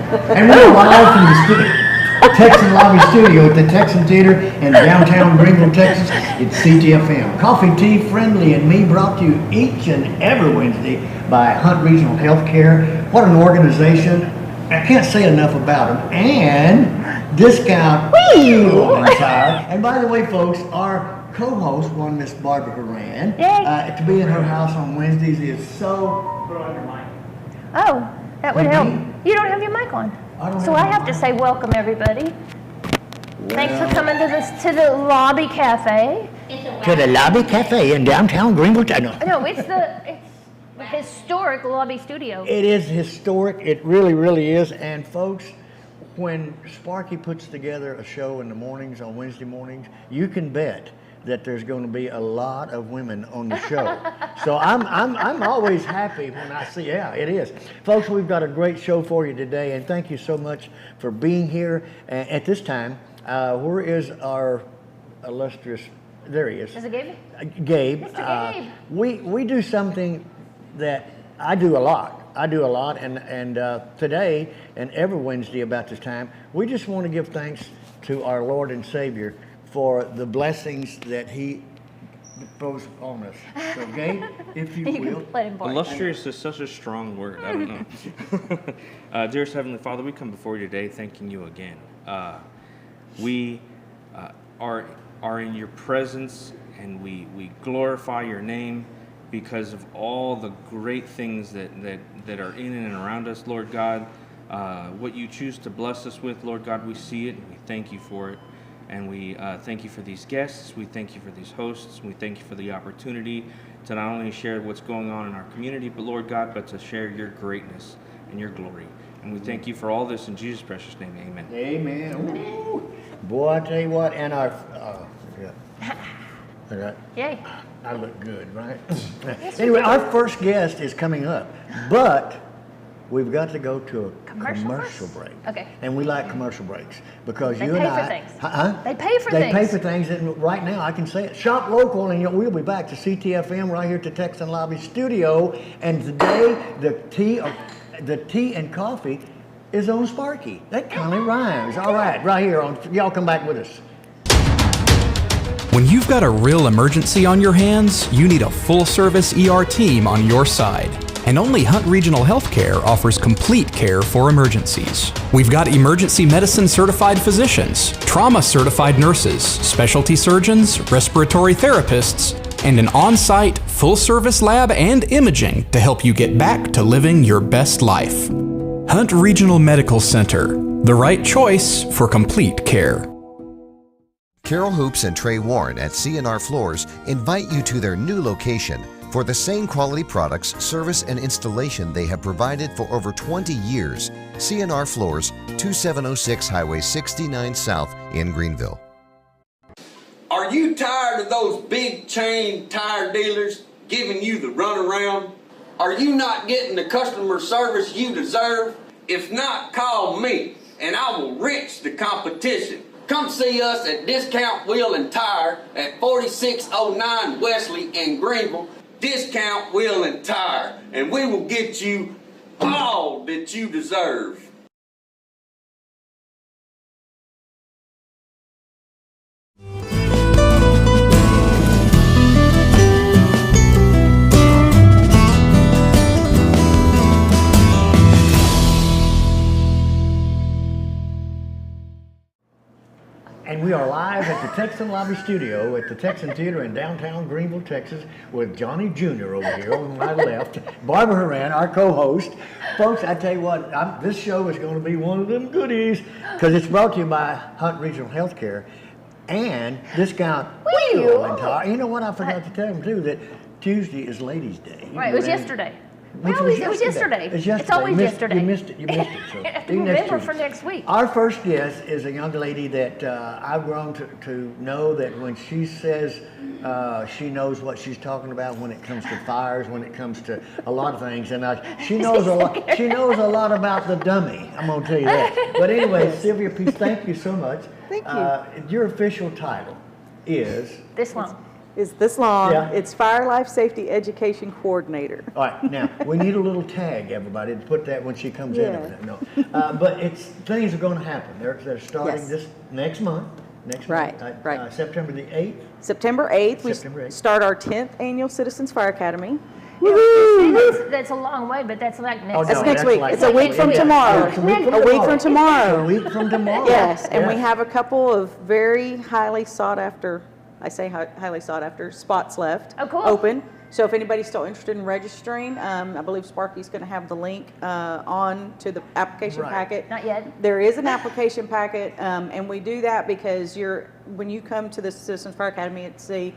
And we're live from the Texan Lobby Studio at the Texan Theater in downtown Greenville, Texas. It's Ctfm. Coffee, tea, friendly, and me brought to you each and every Wednesday by Hunt Regional Healthcare. What an organization. I can't say enough about them. And discount entire. And by the way, folks, our co-host, one Miss Barbara Horan, to be in her house on Wednesdays is so... Put on your mic. Oh, that would help. You don't have your mic on. So I have to say welcome, everybody. Thanks for coming to the Lobby Cafe. To the Lobby Cafe in downtown Greenville. No, it's the historic Lobby Studio. It is historic. It really, really is. And folks, when Sparky puts together a show in the mornings, on Wednesday mornings, you can bet that there's going to be a lot of women on the show. So I'm always happy when I see, it is. Folks, we've got a great show for you today, and thank you so much for being here at this time. Where is our illustrious, there he is. Is it Gabe? Gabe. Mr. Gabe. We do something that I do a lot. And today and every Wednesday about this time, we just want to give thanks to our Lord and Savior for the blessings that He bestows on us. So, Gabe, if you will. Illustrious is such a strong word. I don't know. Dearest Heavenly Father, we come before you today thanking you again. We are in your presence, and we glorify your name because of all the great things that are in and around us, Lord God. What you choose to bless us with, Lord God, we see it, and we thank you for it. And we thank you for these guests, we thank you for these hosts, we thank you for the opportunity to not only share what's going on in our community, but Lord God, but to share your greatness and your glory. And we thank you for all this in Jesus' precious name, amen. Amen. Ooh. Boy, I tell you what, and our, Yay. I look good, right? Anyway, our first guest is coming up, but we've got to go to a commercial break. Okay. And we like commercial breaks because They you pay and for I... things. Huh? They pay for They things. pay for things, and right now I can say it. Shop local, and we'll be back to Ctfm right here at the Texan Lobby Studio. And today, the tea and coffee is on Sparky. That kind of rhymes. All right, right here on... Y'all come back with us. When you've got a real emergency on your hands, you need a full-service ER team on your side. And only Hunt Regional Healthcare offers complete care for emergencies. We've got emergency medicine certified physicians, trauma certified nurses, specialty surgeons, respiratory therapists, and an on-site full-service lab and imaging to help you get back to living your best life. Hunt Regional Medical Center, the right choice for complete care. Carol Hoops and Trey Warren at C&R Floors invite you to their new location for the same quality products, service, and installation they have provided for over 20 years. C&R Floors, 2706 Highway 69 South in Greenville. Are you tired of those big chain tire dealers giving you the runaround? Are you not getting the customer service you deserve? If not, call me and I will wrench the competition. Come see us at Discount Wheel and Tire at 4609 Wesley in Greenville. Discount Wheel and Tire, and we will get you all that you deserve. And we are live at the Texan Lobby Studio at the Texan Theater in downtown Greenville, Texas, with Johnny Jr. over here on my left, Barbara Horan, our co-host. Folks, I tell you what, this show is going to be one of them goodies because it's brought to you by Hunt Regional Healthcare and Discount Wheel and Tire. You know what? I forgot to tell them too that Tuesday is Ladies' Day. Right, it was yesterday. It was yesterday. It's always yesterday. You missed it. So I have to remember for next week. Our first guest is a young lady that I've grown to know that when she says she knows what she's talking about when it comes to fires, when it comes to a lot of things, and she knows a lot. She knows a lot about the dummy. I'm going to tell you that. But anyway, Sylvia Peace, thank you so much. Thank you. Your official title is this one. is this long. Yeah. It's Fire Life Safety Education Coordinator. All right, now, we need a little tag, everybody, to put that when she comes in. Yeah. Over there. No. But things are going to happen. They're starting Yes. this next month. Right, month, right. September the 8th. September 8th, September we 8th. start our 10th Annual Citizens Fire Academy. See, that's a long way, but that's like next Oh, That's no, next week. like- It's a week from Yeah, tomorrow. it's a week from A week tomorrow. from tomorrow. A week from tomorrow. Yes, and we Yes. have a couple of very highly sought after, I say highly sought after, spots left. Oh, cool. Open. So if anybody's still interested in registering, I believe Sparky's going to have the link on to the application Right. packet. Not yet. There is an application packet, and we do that because when you come to the Citizens Fire Academy, it's a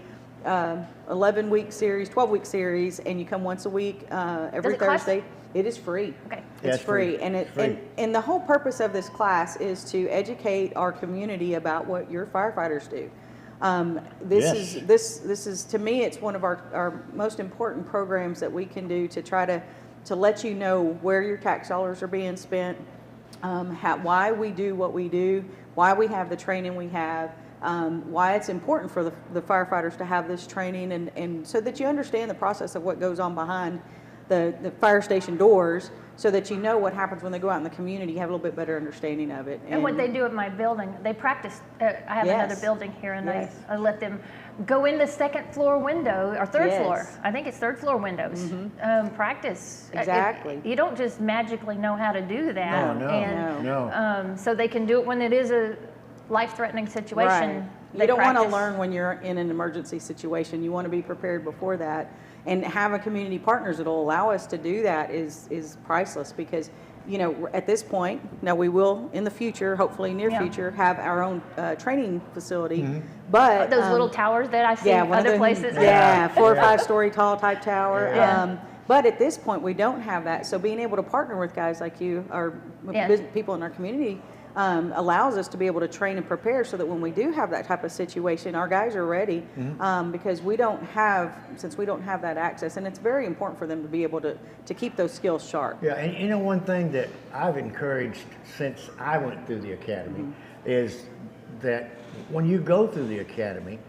11-week series, 12-week series, and you come once a week every it cost? Thursday. It is free. Okay. Yeah, It's free, and It's free. and the whole purpose of this class is to educate our community about what your firefighters do. This Yes. is to me, it's one of our most important programs that we can do to try to let you know where your tax dollars are being spent, why we do what we do, why we have the training we have. Why it's important for the firefighters to have this training, and so that you understand the process of what goes on behind the fire station doors, so that you know what happens when they go out in the community. You have a little bit better understanding of it. And what they do at my building, they practice. I have Yes. another building here, and Yes. I let them go in the second floor window or third Yes. floor. I think it's third floor windows. Practice. Exactly. You don't just magically know how to do that. No, And, no. so they can do it when it is a life-threatening situation. Right. They You don't want to practice. learn when you're in an emergency situation. You want to be prepared before that, and having community partners that will allow us to do that is priceless, because at this point, now we will in the future, hopefully near Yeah. future, have our own training facility. But Those little towers that I see one of other the- places. Yeah, 4 or 5 story tall type tower. Yeah. But at this point, we don't have that. So being able to partner with guys like you, or Yeah. people in our community, allows us to be able to train and prepare, so that when we do have that type of situation, our guys are ready. Because since we don't have that access, and it's very important for them to be able to keep those skills sharp. Yeah, and one thing that I've encouraged since I went through the academy is that when you go through the academy,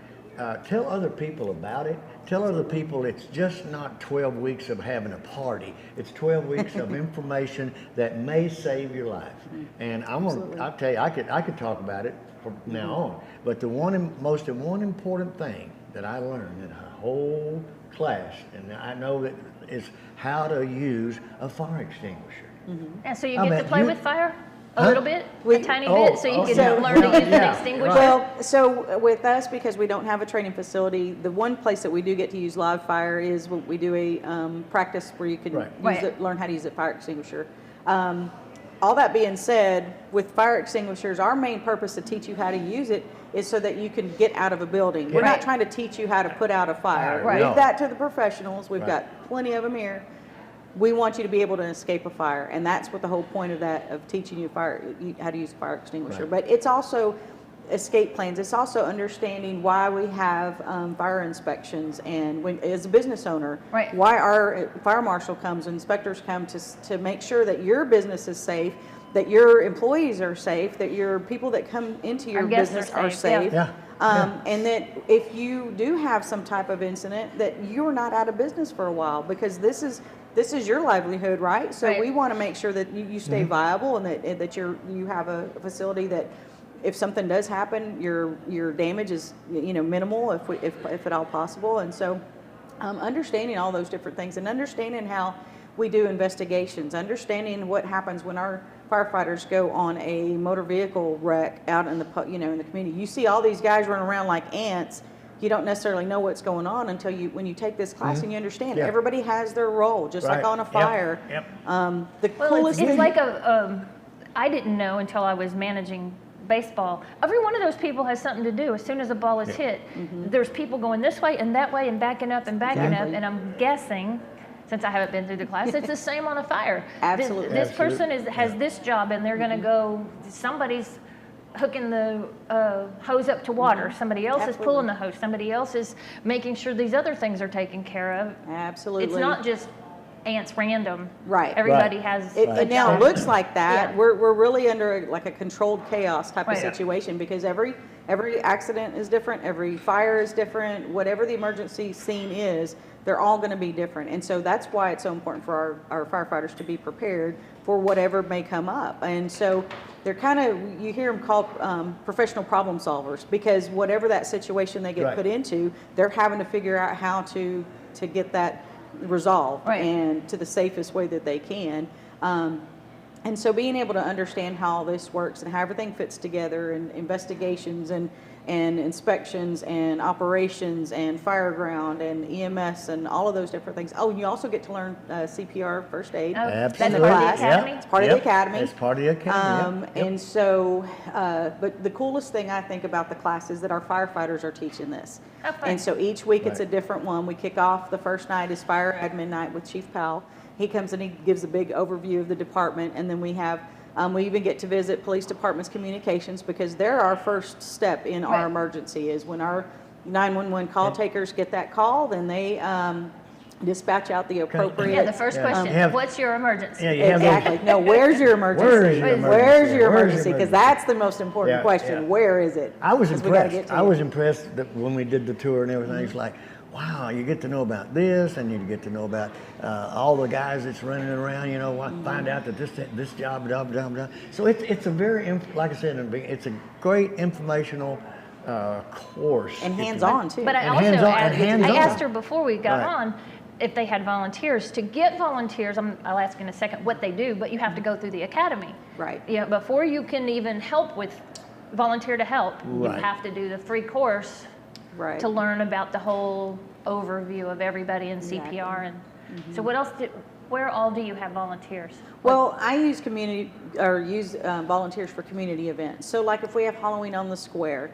tell other people about it. Tell other people it's just not 12 weeks of having a party. It's 12 weeks of information that may save your life. And I'll tell you, I could talk about it from now on. But the most important thing that I learned in a whole class, and I know that, is how to use a fire extinguisher. And so you I get to bet play you- with fire a Huh? little bit, a tiny oh, bit, so you oh, can yeah. learn to use an Yeah, extinguisher. right. Well, so with us, because we don't have a training facility, the one place that we do get to use live fire is when we do a practice where you can Right. learn how to use a fire extinguisher. All that being said, with fire extinguishers, our main purpose to teach you how to use it is so that you can get out of a building. We're Right. not trying to teach you how to put out a fire. Right. Leave that to the professionals. We've Right. got plenty of them here. We want you to be able to escape a fire, and that's what the whole point of teaching you how to use a fire extinguisher. Right. But it's also escape plans. It's also understanding why we have fire inspections, and as a business owner, Right. why our fire marshal comes, inspectors come to make sure that your business is safe, that your employees are safe, that your people that come into your Our guests business are are safe, safe. yeah. And that if you do have some type of incident, that you're not out of business for a while, because this is your livelihood, right? So Right. we want to make sure that you stay viable, and that you have a facility that, if something does happen, your damage is minimal, if at all possible. And so understanding all those different things, and understanding how we do investigations, understanding what happens when our firefighters go on a motor vehicle wreck out in the community. You see all these guys running around like ants. You don't necessarily know what's going on until when you take this class and you understand. Yeah. Everybody has their role, just Right. like on a Yep. fire. Yep. The Well, coolest it's thing. like I didn't know until I was managing baseball. Every one of those people has something to do. As soon as a ball is hit, there's people going this way and that way and backing up and backing Exactly. up. And I'm guessing, since I haven't been through the class, it's the same on a fire. Absolutely. This person Absolutely. has this job, and they're going to go. Somebody's hooking the hose up to water. Somebody else is pulling the hose. Somebody else is making sure these other things are taken care of. Absolutely. It's not just ants random. Right. Everybody Right. has. It now looks like that. Yeah. We're really under like a controlled chaos type of Right. situation because every accident is different, every fire is different, whatever the emergency scene is, they're all going to be different. And so that's why it's so important for our firefighters to be prepared for whatever may come up. And so they're kind of, you hear them called professional problem solvers because whatever that situation they get Right. put into, they're having to figure out how to get that resolved Right. and to the safest way that they can. And so being able to understand how all this works and how everything fits together and investigations and inspections and operations and fire ground and EMS and all of those different things. Oh, and you also get to learn CPR first aid. Oh, that's Absolutely. part of the class. academy? It's part of the academy. It's part of the academy. Yep. And so, but the coolest thing I think about the class is that our firefighters are teaching this. Oh, fun. And so each week it's a Right. different one. We kick off the first night is fire admin night with Chief Powell. He comes and he gives a big overview of the department, and then we have, we even get to visit police department's communications because they're our first step in our Right. emergency is when our 911 call takers get that call, then they dispatch out the appropriate. Yeah, the first question, have- what's your emergency? Yeah, you have Exactly. No, where's your emergency? Where is your emergency? Where's your Where's emergency? your Because emergency? that's the most important Yeah, question. yeah. Where is it? I was 'Cause we gotta impressed. get to I it. was impressed that when we did the tour and everything, it's like, wow, you get to know about this, and you get to know about all the guys that's running around. You know, find out that this job, blah. So it's a very, like I said, it's a great informational course. And if you hands-on, will. too. But I And also hands-on- and asked, hands-on. I asked her before we got Right. on if they had volunteers. To get volunteers, I'll ask in a second what they do, but you have to go through the academy. Right. Yeah, before you can even help with volunteer to help, you Right. have to do the free course Right. to learn about the whole overview of everybody in CPR. And so what else where all do you have volunteers? Well, I use volunteers for community events. So like if we have Halloween on the square,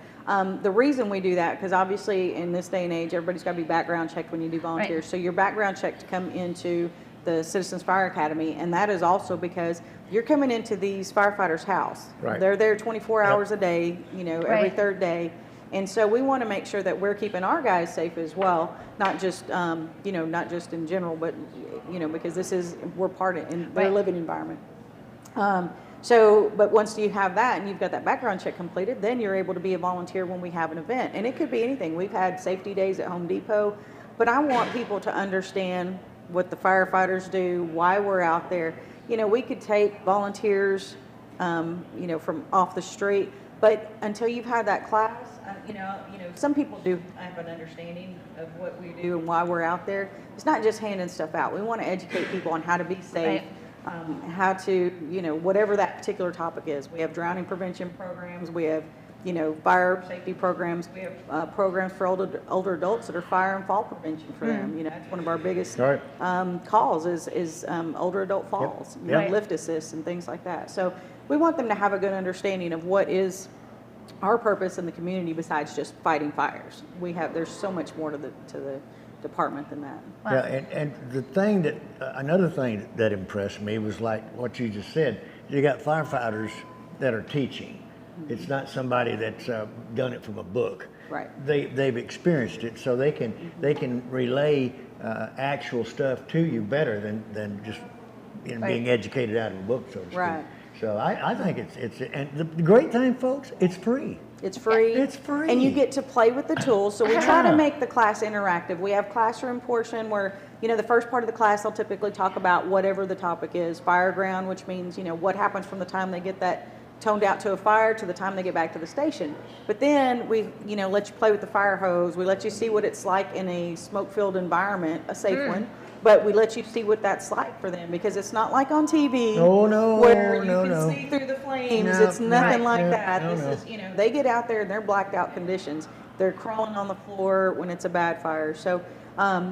the reason we do that, because obviously in this day and age, everybody's got to be background checked when you do volunteers. Right. So your background check to come into the Citizens Fire Academy, and that is also because you're coming into these firefighters' house. Right. They're there 24 hours a day, every Right. third day. And so we want to make sure that we're keeping our guys safe as well, not just, not just in general, but, because we're part of in their Right. living environment. But once you have that and you've got that background check completed, then you're able to be a volunteer when we have an event. And it could be anything. We've had safety days at Home Depot, but I want people to understand what the firefighters do, why we're out there. We could take volunteers, from off the street, but until you've had that class, some people do have an understanding of what we do and why we're out there. It's not just handing stuff out. We want to educate people on how to be safe, how to, whatever that particular topic is. We have drowning prevention programs. We have, fire safety programs. We have programs for older adults that are fire and fall prevention for them. That's one of our biggest Right. calls is older adult falls, Yep. lift assists and things like that. So we want them to have a good understanding of what is our purpose in the community besides just fighting fires. There's so much more to the department than that. Yeah, and the thing that another thing that impressed me was like what you just said. You got firefighters that are teaching. It's not somebody that's done it from a book. Right. They've experienced it, so they can relay actual stuff to you better than just being educated out of a book, so to speak. Right. So I think it's and the great thing, folks, it's free. It's free. It's free. And you get to play with the tools. So we try to make the class interactive. We have classroom portion where, the first part of the class, they'll typically talk about whatever the topic is. Fire ground, which means, what happens from the time they get that toned out to a fire to the time they get back to the station. But then we, let you play with the fire hose. We let you see what it's like in a smoke-filled environment, a safe one. But we let you see what that's like for them because it's not like on TV where you can see through the flames. No, It's nothing right. like No, that. no, This is, they get out there in their blacked out conditions. They're crawling on the floor when it's a bad fire. So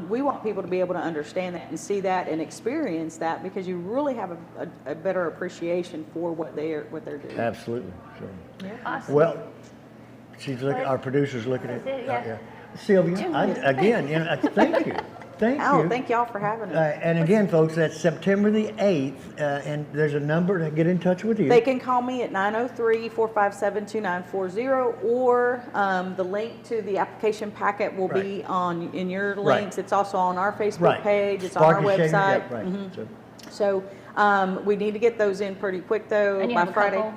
we want people to be able to understand that and see that and experience that because you really have a better appreciation for what they're doing. Absolutely. So. Awesome. Well, she's looking. Our producer's looking at. That's it, yeah. Sylvia, again, thank you. Thank Oh, you. thank y'all for having us. And again, folks, that's September the 8th, and there's a number to get in touch with you. They can call me at 903-457-2940, or the link to the application packet will be in your links. It's also on our Facebook page. It's on our website. Yeah, right. So we need to get those in pretty quick, though, And you by have a Friday. couple.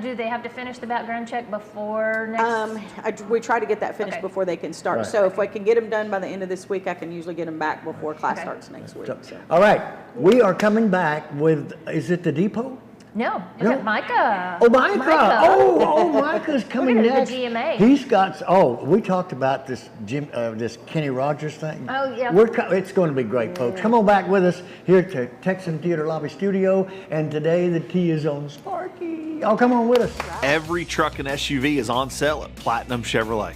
Do they have to finish the background check before next? We try to get that finished before they can start. So if I can get them done by the end of this week, I can usually get them back before class starts next week. So. All right, we are coming back with, is it the depot? No, Micah. Oh, Micah. Oh, Micah's coming We're gonna next. do the GMA. He's got, we talked about this this Kenny Rogers thing. Oh, yeah. It's going to be great, folks. Come on back with us here to Texan Theater Lobby Studio, and today the tea is on Sparky. Oh, come on with us. Every truck and SUV is on sale at Platinum Chevrolet.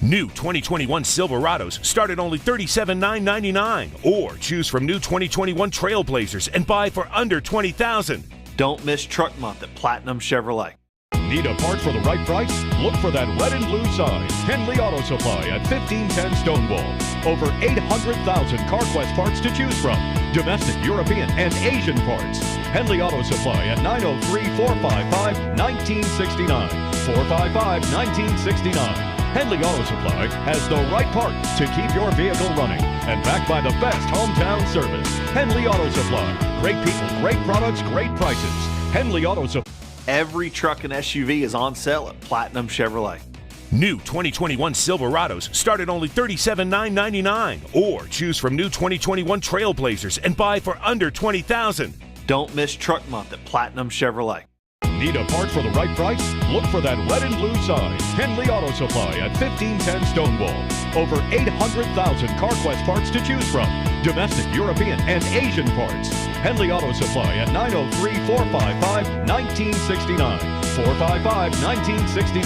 New 2021 Silverados start at only $37,999, or choose from new 2021 Trailblazers and buy for under $20,000. Don't miss Truck Month at Platinum Chevrolet. Need a part for the right price? Look for that red and blue sign. Henley Auto Supply at 1510 Stonewall. Over 800,000 CarQuest parts to choose from. Domestic, European, and Asian parts. Henley Auto Supply at 903-455-1969. 455-1969. Henley Auto Supply has the right parts to keep your vehicle running, and backed by the best hometown service. Henley Auto Supply. Great people, great products, great prices. Henley Auto Supply. Every truck and SUV is on sale at Platinum Chevrolet. New 2021 Silverados start at only $37,999, or choose from new 2021 Trailblazers and buy for under $20,000. Don't miss Truck Month at Platinum Chevrolet. Need a part for the right price? Look for that red and blue sign. Henley Auto Supply at 1510 Stonewall. Over 800,000 CarQuest parts to choose from. Domestic, European, and Asian parts. Henley Auto Supply at 903-455-1969. 455-1969.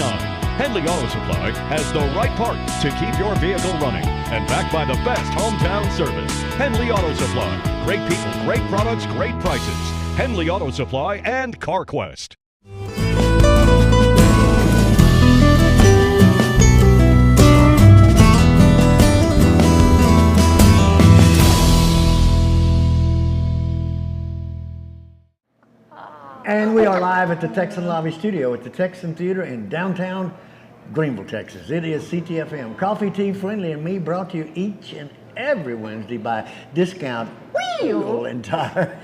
Henley Auto Supply has the right parts to keep your vehicle running, and backed by the best hometown service. Henley Auto Supply. Great people, great products, great prices. Henley Auto Supply and CarQuest. And we are live at the Texan Lobby Studio at the Texan Theater in downtown Greenville, Texas. It is Ctfm. Coffee, tea, friendly, and me, brought to you each and every Wednesday by Discount Wheel and Tire.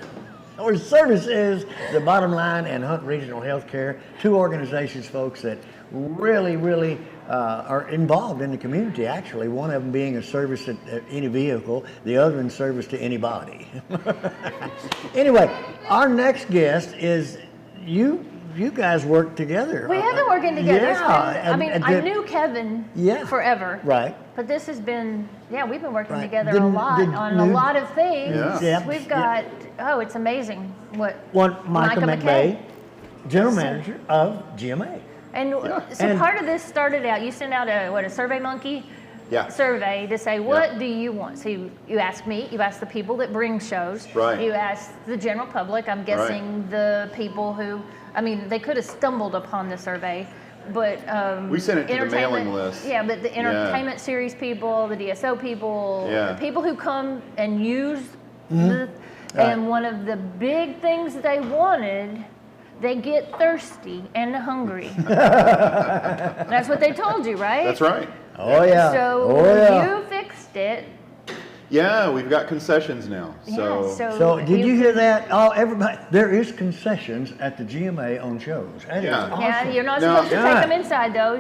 Our service is the Bottom Line and Hunt Regional Healthcare, two organizations, folks, that really are involved in the community, actually. One of them being a service at any vehicle, the other in service to anybody. Anyway, our next guest is you guys work together. We have been working together. Yeah. I knew Kevin forever. Right. But this has been, we've been working together a lot on a lot of things. Yeah. We've got, it's amazing what Micah Map, General Manager of GMA. And so part of this started out, you sent out a Survey Monkey survey to say, what do you want? So you ask me, you ask the people that bring shows, you ask the general public, I'm guessing the people who, they could have stumbled upon the survey, but we sent it to the mailing list. Yeah, but the entertainment series people, the DSO people, the people who come and use and one of the big things they wanted, they get thirsty and hungry. That's what they told you, right? That's right. Oh yeah. So you fixed it. Yeah, we've got concessions now. So did you hear that? Oh, everybody, there is concessions at the GMA on shows. That is awesome. Yeah, you're not supposed to take them inside though.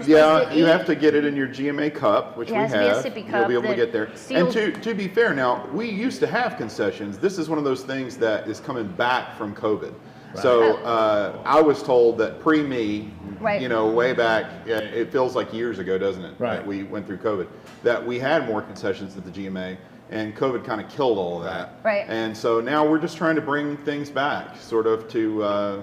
You have to get it in your GMA cup, which we have. It has to be a sippy cup. You'll be able to get there. And to be fair, now we used to have concessions. This is one of those things that is coming back from COVID. Right. So I was told that pre-me, way back, it feels like years ago, doesn't it? Right. That we went through COVID, that we had more concessions at the GMA, and COVID kind of killed all of that. Right. And so now we're just trying to bring things back, sort of to,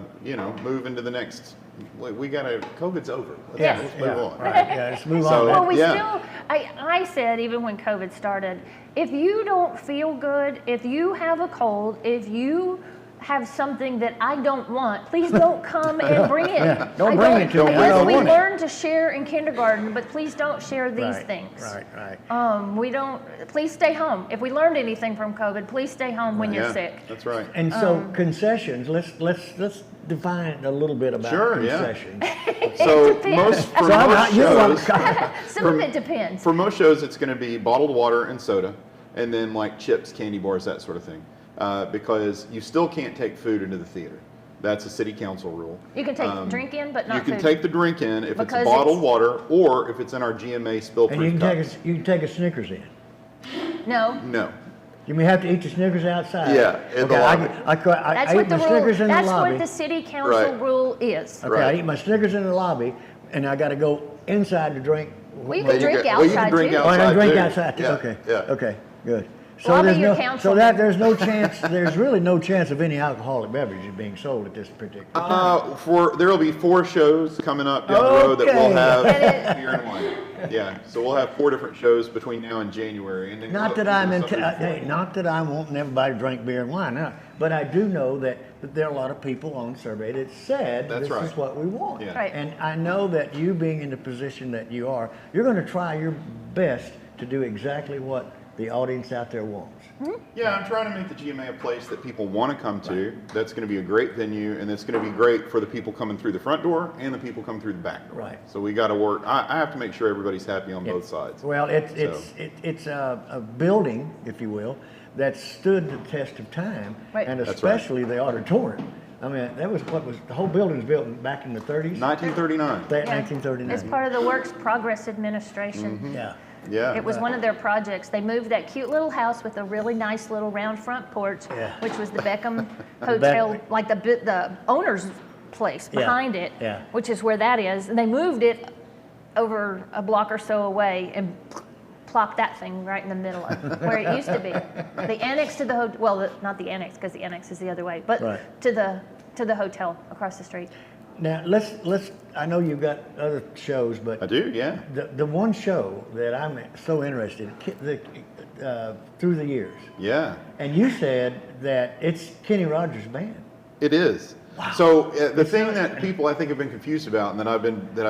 move into the next. COVID's over. Let's move on. Right. Let's move on. Well, I said, even when COVID started, if you don't feel good, if you have a cold, if you have something that I don't want, please don't come and bring it. Yeah, don't bring it to me. I Yes, don't we want it. learn to share in kindergarten, but please don't share these things. Right. We don't. Please stay home. If we learned anything from COVID, please stay home when you're sick. That's right. And so concessions. Let's define a little bit about concessions. So most shows, some of it depends. For most shows, it's going to be bottled water and soda, and then like chips, candy bars, that sort of thing. Because you still can't take food into the theater. That's a city council rule. You can take drink in, but not food. You can food. take the drink in if it's bottled water or if it's in our GMA spill-proof cups. You can take a Snickers in. No. No. You may have to eat the Snickers outside. Yeah, in the lobby. I eat my Snickers in the lobby. That's what the city council rule is. Okay, I eat my Snickers in the lobby, and I got to go inside to drink. Well, you can drink outside, you can drink too. outside, I can drink outside, too. Yeah. Okay, good. Well, I'll be your councilman. So that there's no chance. There's really no chance of any alcoholic beverages being sold at this particular time. There will be 4 shows coming up down the road that will have beer and wine. Yeah, so we'll have 4 different shows between now and January. And then not that I want everybody to drink beer and wine, but I do know that there are a lot of people on survey that said this is what we want. Yeah. Right. And I know that you being in the position that you are, you're going to try your best to do exactly what the audience out there wants. Yeah, I'm trying to make the GMA a place that people want to come to. That's going to be a great venue, and it's going to be great for the people coming through the front door and the people coming through the back door. Right. So we got to work. I have to make sure everybody's happy on both sides. Well, it's a building, if you will, that stood the test of time, and especially the auditorium. I mean, the whole building was built back in the 30s. 1939. 1939. It's part of the Works Progress Administration. Mm-hmm. Yeah. It was one of their projects. They moved that cute little house with a really nice little round front porch, which was the Beckham Hotel, like the owner's place behind it, which is where that is. And they moved it over a block or so away and plopped that thing right in the middle of where it used to be. The annex to the hotel, well, not the annex because the annex is the other way, but to the hotel across the street. Now let's. I know you've got other shows, but I do. Yeah. The one show that I'm so interested in, through the years. Yeah. And you said that it's Kenny Rogers' band. It is. Wow. So the thing that people I think have been confused about, and that I've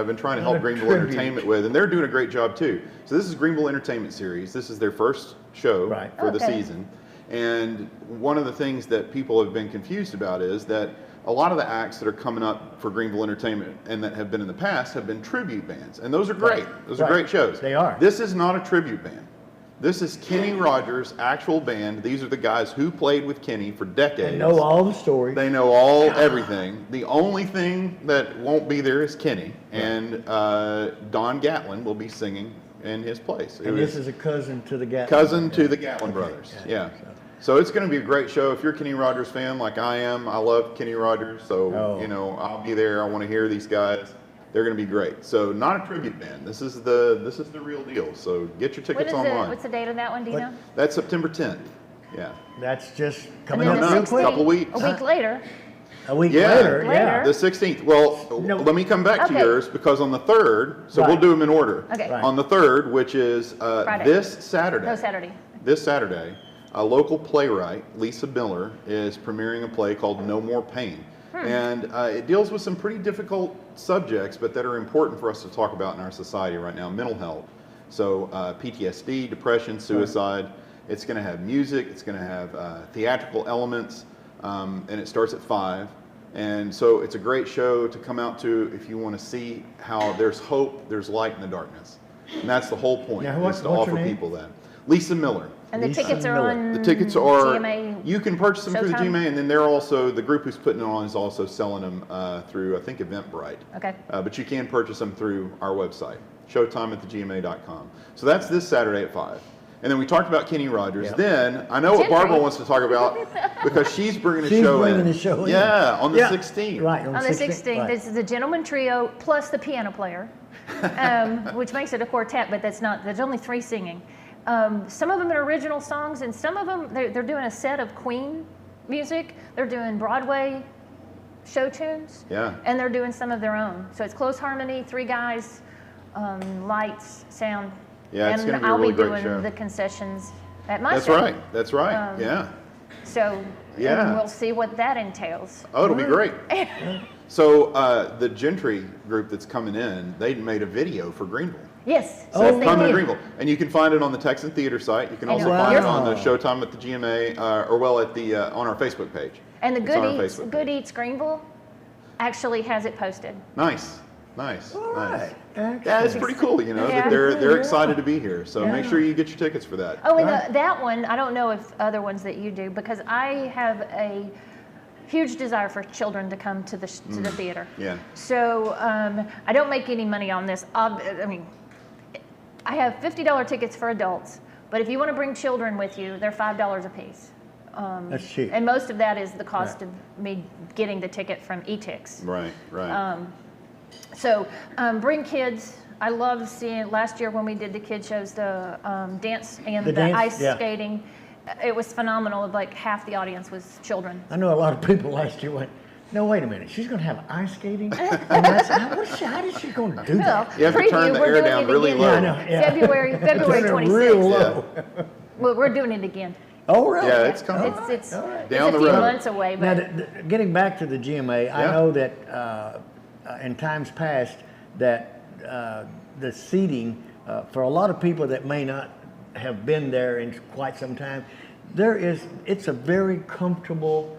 been trying to help Greenville Entertainment with, and they're doing a great job too. So this is Greenville Entertainment Series. This is their first show for the season, and one of the things that people have been confused about is that a lot of the acts that are coming up for Greenville Entertainment and that have been in the past have been tribute bands, and those are great. Those are great shows. They are. This is not a tribute band. This is Kenny Rogers' actual band. These are the guys who played with Kenny for decades. They know all the stories. They know everything. The only thing that won't be there is Kenny, and Don Gatlin will be singing in his place. And this is a cousin to the Gatlin. Cousin to the Gatlin brothers. Yeah. So it's going to be a great show. If you're a Kenny Rogers fan like I am, I love Kenny Rogers. So, I'll be there. I want to hear these guys. They're going to be great. So not a tribute band. This is the real deal. So get your tickets online. What's the date of that one? Do you know? That's September 10th. Yeah. That's just coming up a couple weeks. A week later. A week later. The 16th. Well, let me come back to yours because on the 3rd, so we'll do them in order. Okay. On the 3rd, which is this Saturday. No, Saturday. This Saturday, a local playwright, Lisa Miller, is premiering a play called No More Pain. And it deals with some pretty difficult subjects, but that are important for us to talk about in our society right now. Mental health. So PTSD, depression, suicide. It's going to have music. It's going to have theatrical elements. And it starts at 5. And so it's a great show to come out to if you want to see how there's hope, there's light in the darkness. And that's the whole point, is to offer people that. Lisa Miller. And the tickets are on the tickets are GMA. You can purchase them through the GMA, and then they're also, the group who's putting it on is also selling them through, I think, Eventbrite. Okay. But you can purchase them through our website, showtime@thegma.com. So that's this Saturday at 5. And then we talked about Kenny Rogers. Yep. Then I know what Barbara wants to talk about because she's bringing the show in. Yeah, on the 16th. Right, on the 16th. This is the Gentleman Trio plus the piano player, which makes it a quartet, but there's only 3 singing. Some of them are original songs, and some of them, they're doing a set of Queen music. They're doing Broadway show tunes. Yeah. And they're doing some of their own. So it's close harmony, 3 guys, lights, sound. Yeah, it's going to be a really great show. I'll be doing the concessions at my show. That's right. Yeah. So Yeah. And we'll see what that entails. Oh, it'll be great. So the Gentry group that's coming in, they made a video for Greenville. Yes. So come to Greenville. And you can find it on the Texan Theater site. You can also find it on the Showtime at the GMA, on our Facebook page. And the Good Eats Greenville actually has it posted. Nice. Yeah, it's pretty cool, that they're excited to be here. So make sure you get your tickets for that. Oh, and that one, I don't know if other ones that you do, because I have a huge desire for children to come to the theater. Yeah. So I don't make any money on this. I mean, I have $50 tickets for adults, but if you want to bring children with you, they're $5 a piece. That's cheap. And most of that is the cost of me getting the ticket from eTix. Right. So bring kids. I love seeing, last year when we did the kid shows, the dance and the ice skating. It was phenomenal. Like half the audience was children. I know a lot of people last year went, no, wait a minute, she's going to have ice skating? And how is she going to do that? You have to turn the air down really low. Yeah, I know, yeah. February 26th. Real low. Well, we're doing it again. Oh, really? Yeah, it's coming. It's down a the few road. months away. But Now, getting back to the GMA, I know that in times past that the seating, for a lot of people that may not have been there in quite some time, it's a very comfortable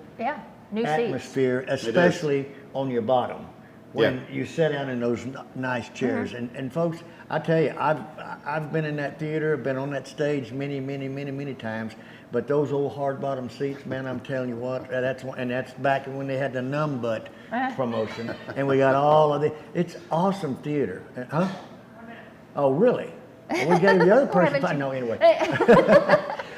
new atmosphere, especially on your bottom when you sit down in those nice chairs. And folks, I tell you, I've been in that theater, been on that stage many times. But those old hard bottom seats, man, I'm telling you what, that's back when they had the numb butt promotion, and we got all of it's awesome theater. Huh? Oh, really? Well, we gave the other person. No, anyway.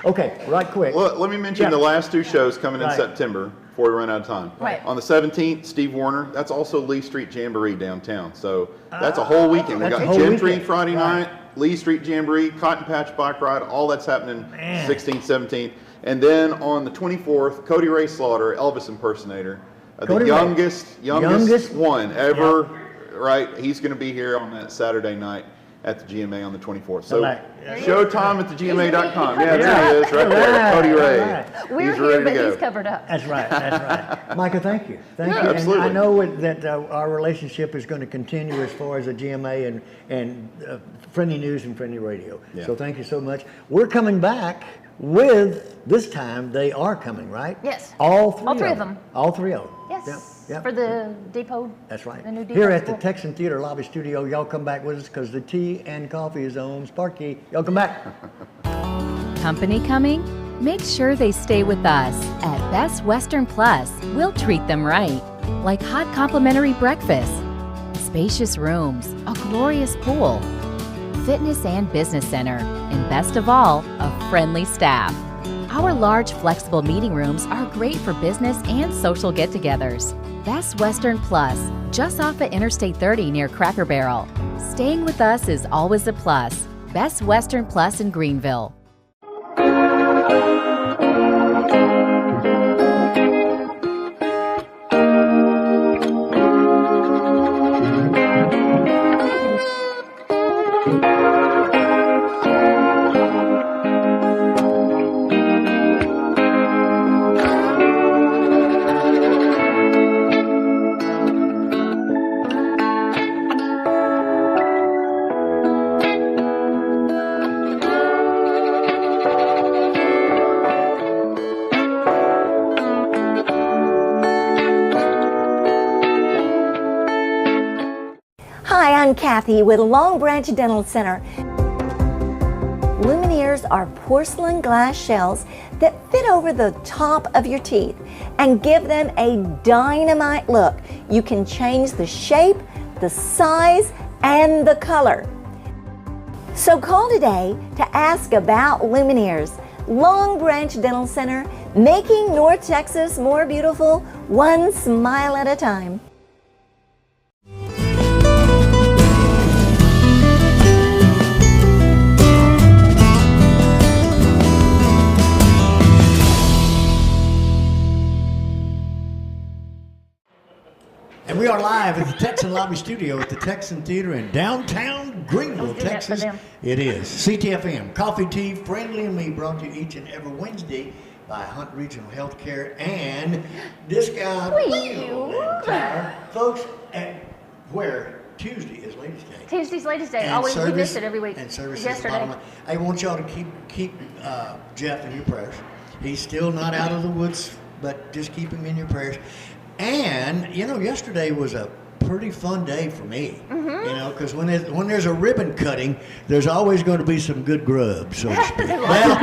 Okay, right quick. Well, let me mention the last two shows coming in September before we run out of time. Right. On the 17th, Steve Warner. That's also Lee Street Jamboree downtown. So that's a whole weekend. We got Gentry Friday night, Lee Street Jamboree, Cotton Patch Bike Ride. All that's happening 16th, 17th. And then on the 24th, Cody Ray Slaughter, Elvis impersonator, the youngest one ever. Right. He's going to be here on that Saturday night at the GMA on the 24th. So showtime at thegma.com. Yeah, there he is, right there, Cody Ray. We're here, but he's covered up. That's right. Micah, thank you. Thank you. Absolutely. And I know that our relationship is going to continue as far as the GMA and Friendly News and Friendly Radio. Yeah. So thank you so much. We're coming back with, this time, they are coming, right? Yes. All three of them. All three of them. Yes. Yep. For the depot. That's right. The new depot here at the Texan Theater Lobby Studio, y'all come back with us because the tea and coffee is on Sparky. Y'all come back. Company coming? Make sure they stay with us. At Best Western Plus, we'll treat them right. Like hot complimentary breakfast, spacious rooms, a glorious pool, fitness and business center, and best of all, a friendly staff. Our large, flexible meeting rooms are great for business and social get-togethers. Best Western Plus, just off of Interstate 30 near Cracker Barrel. Staying with us is always a plus. Best Western Plus in Greenville. I'm Kathy with Long Branch Dental Center. Lumineers are porcelain glass shells that fit over the top of your teeth and give them a dynamite look. You can change the shape, the size, and the color. So call today to ask about Lumineers. Long Branch Dental Center, making North Texas more beautiful, one smile at a time. And we are live at the Texan Lobby Studio at the Texan Theater in downtown Greenville, Texas. It is Ctfm, Coffee, Tea, Friendly and Me, brought to you each and every Wednesday by Hunt Regional Healthcare and this guy, Wheel and Tyler. Folks, where Tuesday is Ladies' Day. Tuesday's Ladies' Day. And Always, we service- miss it every week. And service is Yesterday. bottom line. I want y'all to keep Jeff in your prayers. He's still not out of the woods, but just keep him in your prayers. And yesterday was a pretty fun day for me. Because when there's a ribbon cutting, there's always going to be some good grub. So to speak. Well,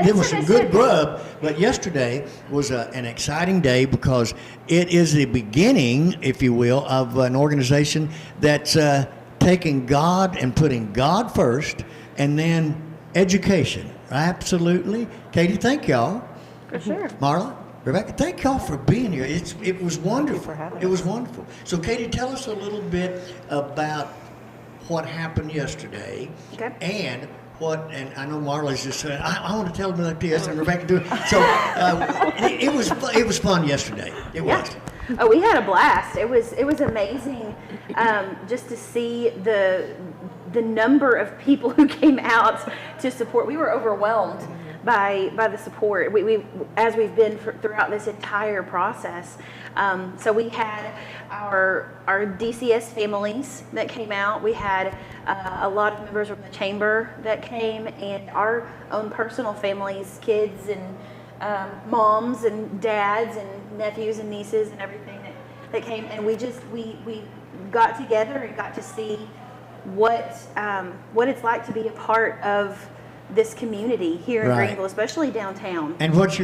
there was some good grub, but yesterday was an exciting day because it is the beginning, if you will, of an organization that's taking God and putting God first, and then education. Absolutely, Katie. Thank y'all. For sure. Marla. Rebecca, thank y'all for being here. It was wonderful. It was wonderful. So, Katie, tell us a little bit about what happened yesterday, and I know Marla's just saying, I want to tell them like this, and Rebecca do it. So, it was fun yesterday. It was. Oh, we had a blast. It was amazing, just to see the number of people who came out to support. We were overwhelmed by the support. We as we've been throughout this entire process. So we had our DCS families that came out. We had a lot of members from the chamber that came, and our own personal families, kids and moms and dads and nephews and nieces and everything that came. And we got together and got to see what it's like to be a part of this community here in Greenville, especially downtown. And what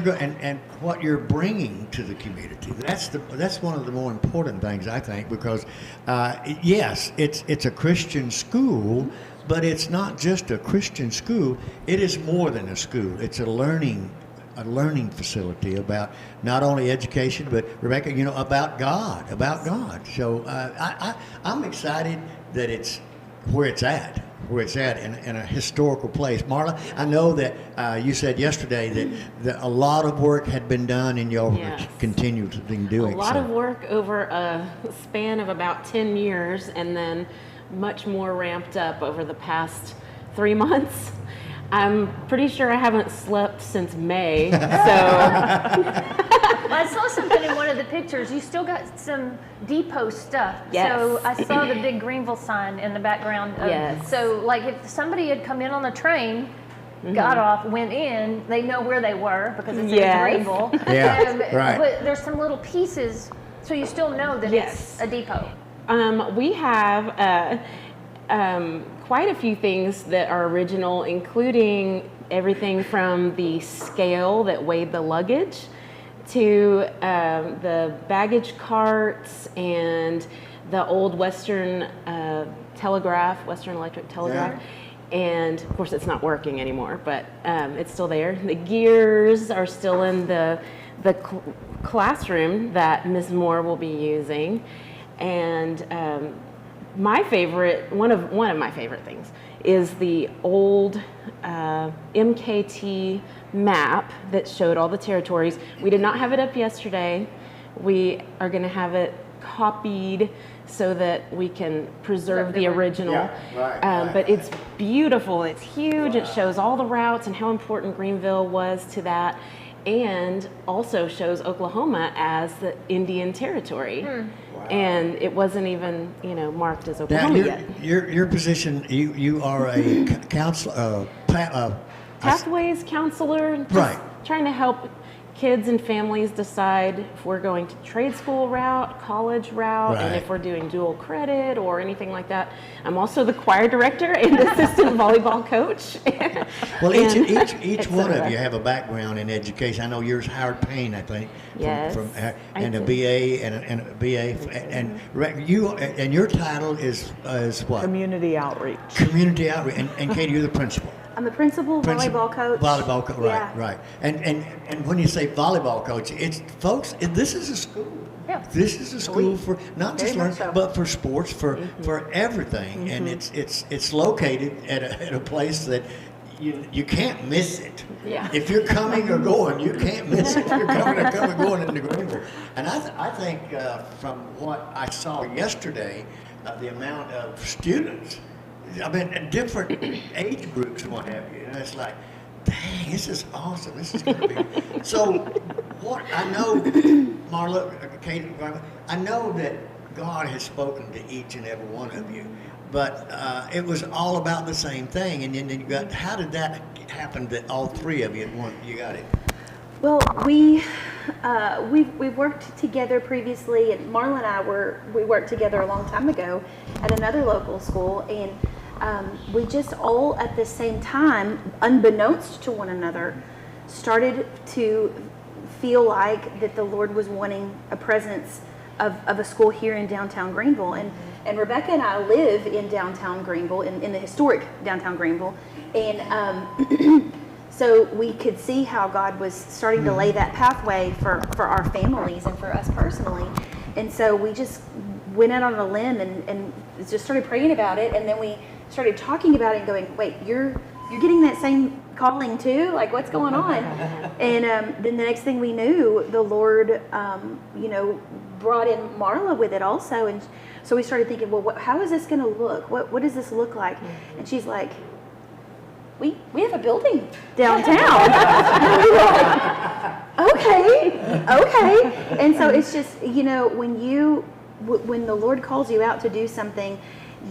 you're bringing to the community. That's one of the more important things, I think, because yes, it's a Christian school, but it's not just a Christian school. It is more than a school. It's a learning facility about not only education, but Rebecca, about God. So I'm excited that it's where it's at in a historical place. Marla, I know that you said yesterday that a lot of work had been done, and y'all continue to be doing a lot of work over a span of about 10 years, and then much more ramped up over the past 3 months. I'm pretty sure I haven't slept since May, so. Well, I saw something in one of the pictures. You still got some depot stuff. Yes. So I saw the big Greenville sign in the background. Yes. So like if somebody had come in on the train, got off, went in, they know where they were because it's in Greenville. Yeah, right. But there's some little pieces, so you still know that it's a depot. We have quite a few things that are original, including everything from the scale that weighed the luggage to the baggage carts and the old Western Electric telegraph. And of course it's not working anymore, but it's still there. The gears are still in the classroom that Ms. Moore will be using. And my favorite, one of my favorite things is the old Mkt Map that showed all the territories. We did not have it up yesterday. We are going to have it copied so that we can preserve the original. But it's beautiful. It's huge. It shows all the routes and how important Greenville was to that, and also shows Oklahoma as the Indian Territory. And it wasn't even, marked as Oklahoma yet. Your position, you are a counselor, pathways counselor, just trying to help kids and families decide if we're going to trade school route, college route, and if we're doing dual credit or anything like that. I'm also the choir director and assistant volleyball coach. Well, each one of you have a background in education. I know yours, Howard Payne, I think. And a BA and a BA, and your title is what? Community outreach. Community outreach, and Katie, you're the principal. I'm the principal volleyball coach. Volleyball coach, right. And when you say volleyball coach, folks, this is a school. Yeah. This is a school for not just learning, but for sports, for everything. And it's located at a place that you can't miss it. Yeah. If you're coming or going, you can't miss it. You're coming or going into Greenville. And I think from what I saw yesterday, the amount of students, different age groups and what have you. It's like dang, this is awesome. This is going to be. So, what I know, Marla, Kate, I know that God has spoken to each and every one of you, but it was all about the same thing. And then you got, how did that happen that all three of you at once, you got it? Well, we've worked together previously, and Marla and I we worked together a long time ago at another local school, and we just all at the same time, unbeknownst to one another, started to feel like that the Lord was wanting a presence of a school here in downtown Greenville. And Rebecca and I live in downtown Greenville, in the historic downtown Greenville, and so we could see how God was starting to lay that pathway for our families and for us personally. And so we just went out on a limb and just started praying about it, and then we started talking about it and going, wait, you're getting that same calling too? Like, what's going on? And then the next thing we knew, the Lord, brought in Marla with it also. And so we started thinking, well, how is this going to look? What does this look like? And she's like, we have a building downtown. And we were like, okay. And so it's just, when the Lord calls you out to do something,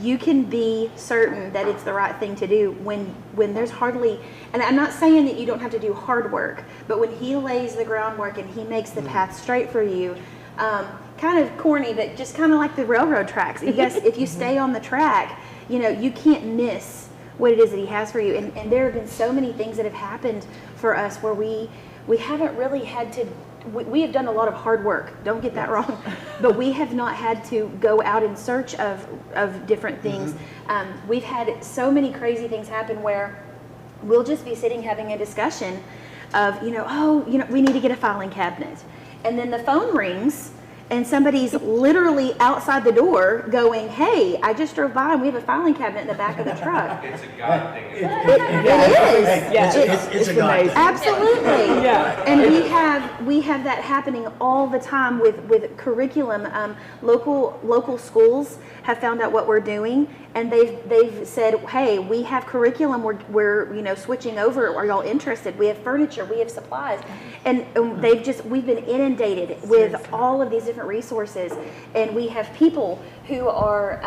you can be certain that it's the right thing to do when there's hardly, and I'm not saying that you don't have to do hard work, but when He lays the groundwork and He makes the path straight for you, kind of corny, but just kind of like the railroad tracks. You guys, if you stay on the track, you can't miss what it is that He has for you. And there have been so many things that have happened for us where we haven't really had to. We have done a lot of hard work, don't get that wrong, but we have not had to go out in search of different things. We've had so many crazy things happen where we'll just be sitting having a discussion of, we need to get a filing cabinet. And then the phone rings and somebody's literally outside the door going, hey, I just drove by and we have a filing cabinet in the back of the truck. It's a God thing. It is. Yeah, it's a God thing. Absolutely. Yeah. And we have that happening all the time with curriculum. Local schools have found out what we're doing, and they've said, hey, we have curriculum, we're switching over, are y'all interested? We have furniture, we have supplies. And we've been inundated with all of these different resources, and we have people who are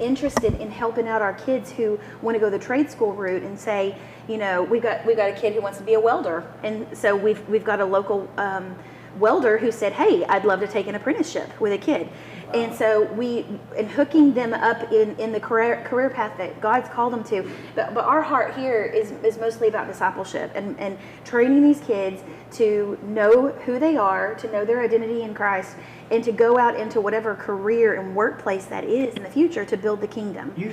interested in helping out our kids who want to go the trade school route and say, we've got a kid who wants to be a welder, and so we've got a local welder who said, hey, I'd love to take an apprenticeship with a kid. And so hooking them up in the career path that God's called them to. But our heart here is mostly about discipleship and training these kids to know who they are, to know their identity in Christ, and to go out into whatever career and workplace that is in the future to build the kingdom. You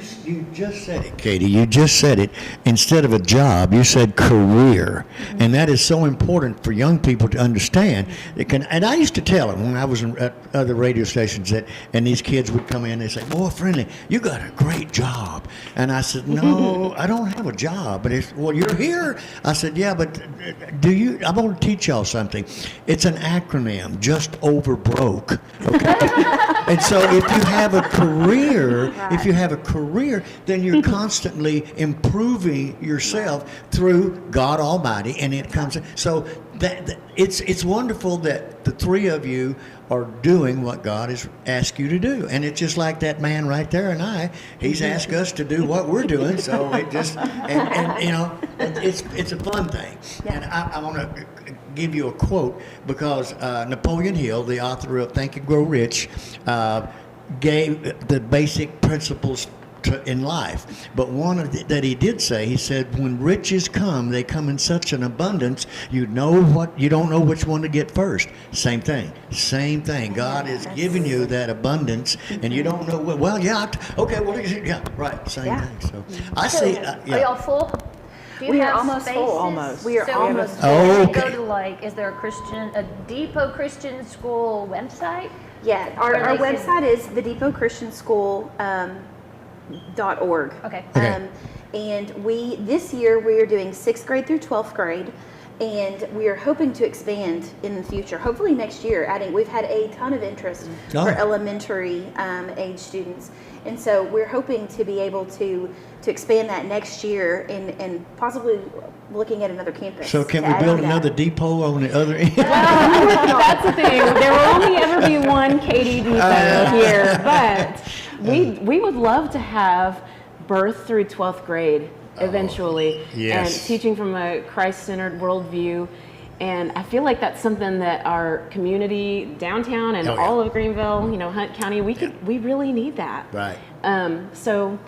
just said it, Katie. You just said it. Instead of a job, you said career. And that is so important for young people to understand. And I used to tell them when I was at other radio stations and these kids would come in and say, boy, Friendly, you got a great job. And I said, no, I don't have a job. But well, you're here. I said, yeah, but I'm going to teach y'all something. It's an acronym, just over broke. Okay. And so if you have a career, then you're constantly improving yourself through God Almighty, and it comes. So that it's wonderful that the three of you are doing what God has asked you to do, and it's just like that man right there and he's asked us to do what we're doing. So it just it's a fun thing. Yeah. And I want to give you a quote because Napoleon Hill, the author of Think and Grow Rich, gave the basic principles in life. But one that he did say, he said, when riches come, they come in such an abundance, you don't know which one to get first. Same thing. God is giving you that abundance, and you don't know, same thing. So I see. Are y'all full? We are almost full. Almost. We are almost full. Oh, okay. Go to is there a Depot Christian School website? Yeah, our website is the Depot Christian School. .org. Okay. And this year we are doing 6th grade through 12th grade, And we are hoping to expand in the future, hopefully next year. We've had a ton of interest for elementary age students, and so we're hoping to be able to expand that next year and possibly looking at another campus. So can we build another depot on the other end? That's the thing. There will only ever be one Katie depot here, but we would love to have birth through 12th grade eventually, and teaching from a Christ-centered worldview. And I feel like that's something that our community downtown and all of Greenville, Hunt County, we really need that. Right. So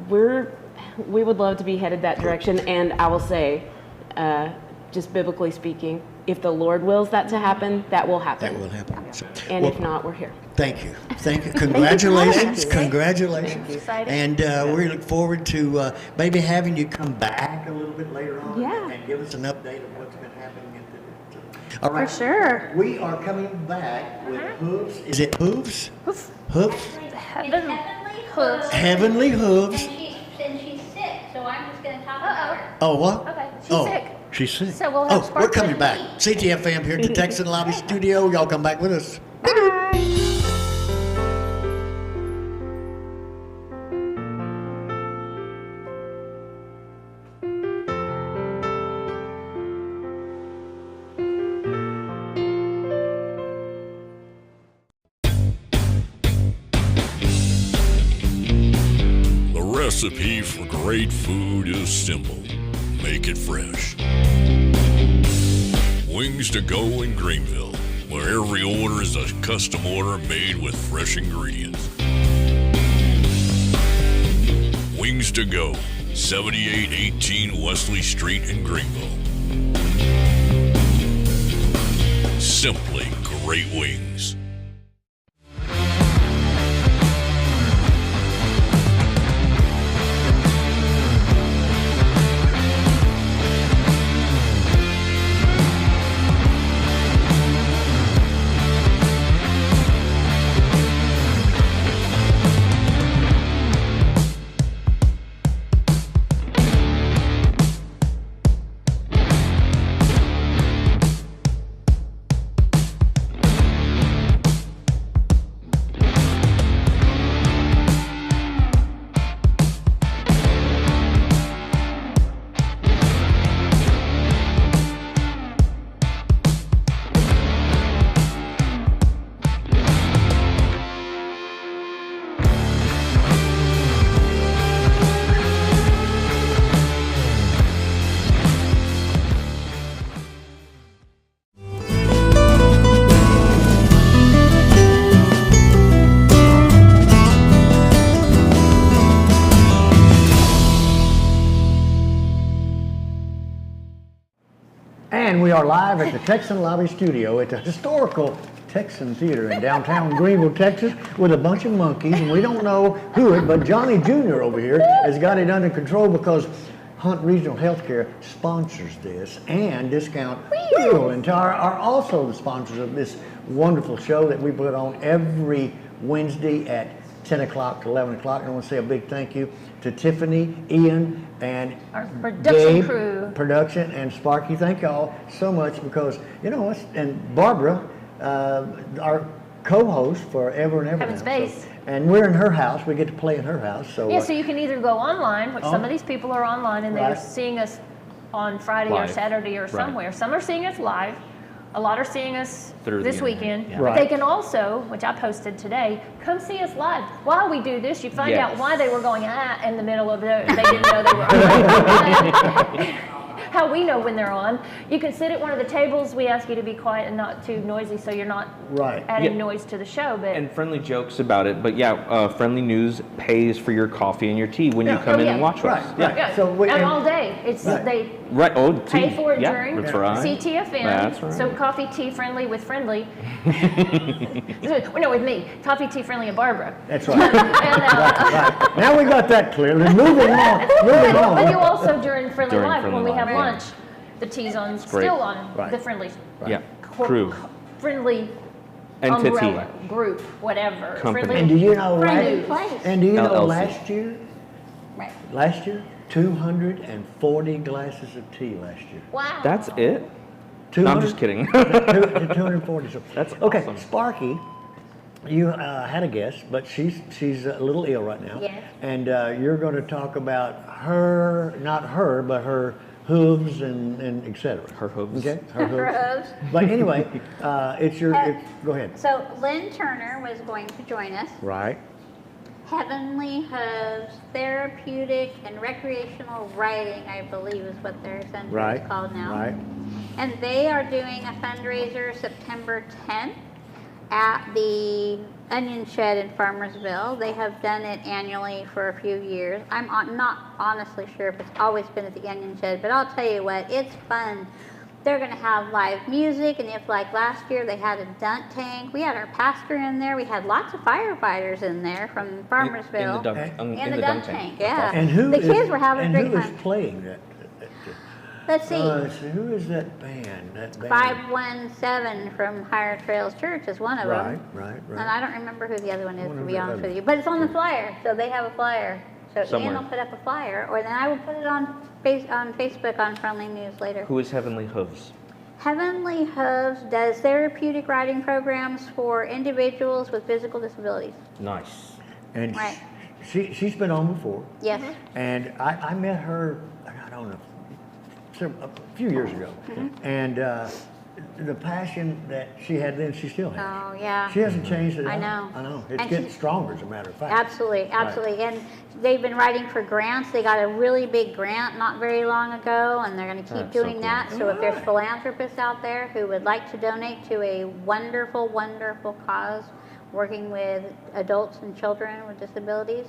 we would love to be headed that direction. And I will say, just biblically speaking, if the Lord wills that to happen, that will happen. That will happen. And if not, we're here. Thank you. Congratulations. Thank you. Congratulations. And we look forward to maybe having you come back a little bit later on and give us an update of what's been happening. All right. For sure. We are coming back with Hooves. Is it Hooves? Hooves? Hooves. Heavenly Hooves. And she's sick, so I'm just going to talk about her. Oh, what? Okay, she's sick. She's sick. So we'll have we're coming back. Ctfm here at the Texan Lobby Studio. Y'all come back with us. The recipe for great food is simple. Make it fresh. Wings to go in Greenville, where every order is a custom order made with fresh ingredients. Wings to go, 7818 Wesley Street in Greenville. Simply great wings. And we are live at the Texan Lobby Studio at the historical Texan Theater in downtown Greenville, Texas, with a bunch of monkeys, and we don't know who but Johnny Jr. over here has got it under control because Hunt Regional Healthcare sponsors this, and Discount Wheel and Tire are also the sponsors of this wonderful show that we put on every Wednesday at 10 o'clock to 11 o'clock. And I want to say a big thank you to Tiffany, Ian, and our production Gabe, crew. Production, and Sparky. Thank y'all so much because, you know, and Barbara, our co-host forever and ever. Having space. And we're in her house. We get to play in her house. So yeah, so you can either go online, which some of these people are online, and they're seeing us on Friday or Saturday or somewhere. Some are seeing us live. A lot are seeing us this weekend. Yeah. But they can also, which I posted today, come see us live. While we do this, you find out why they were going in the middle of they didn't know they were on. How we know when they're on. You can sit at one of the tables. We ask you to be quiet and not too noisy so you're not adding noise to the show. But and friendly jokes about it. But Friendly News pays for your coffee and your tea when you come in and watch us. Yeah. So and all day. It's they pay for it during Ctfm. That's right. So coffee, tea, friendly with friendly. No, with me. Coffee, tea, friendly, and Barbara. That's right. Right. Now we got that clear. Moving on. But you also during Friendly Live when we have lunch, the tea's on still on the Friendly. Yeah. Crew. Friendly. Entity. Umbrella, group, whatever. Company. Friendly. And do you know last year? Right. Last year, 240 glasses of tea last year. Wow. That's it? No, I'm just kidding. 240. So. That's okay. awesome. Sparky, you had a guest, but she's a little ill right now. Yes. And you're going to talk about her, not her, but her hooves and et cetera. Her hooves. Okay. Her hooves. But anyway, go ahead. So Lynn Turner was going to join us. Right. Heavenly Hooves Therapeutic and Recreational Writing, I believe is what their center is called now. Right. And they are doing a fundraiser September 10th at the Onion Shed in Farmersville. They have done it annually for a few years. I'm not honestly sure if it's always been at the Onion Shed, but I'll tell you what, it's fun. They're going to have live music, and if like last year they had a dunk tank, we had our pastor in there, we had lots of firefighters in there from Farmersville. In the dunk tank. Yeah. And the kids were having a great who time. is playing that? Let's see. Who is that band? 517 from Higher Trails Church is one of them. Right. And I don't remember who the other one is, to be honest with you. But it's on the flyer, so they have a flyer. So Somewhere. Ian will put up a flyer, or then I will put it on Facebook on Friendly News later. Who is Heavenly Hooves? Heavenly Hooves does therapeutic writing programs for individuals with physical disabilities. Nice. And Right. she's been on before. Yes. And I met her, I don't know, a few years ago. And the passion that she had then, she still has. Oh, yeah. She hasn't changed at all. I know. I know. It's And getting she- stronger, as a matter of fact. Absolutely. And they've been writing for grants. They got a really big grant not very long ago, and they're going to keep doing that. So if there's philanthropists out there who would like to donate to a wonderful, wonderful cause working with adults and children with disabilities,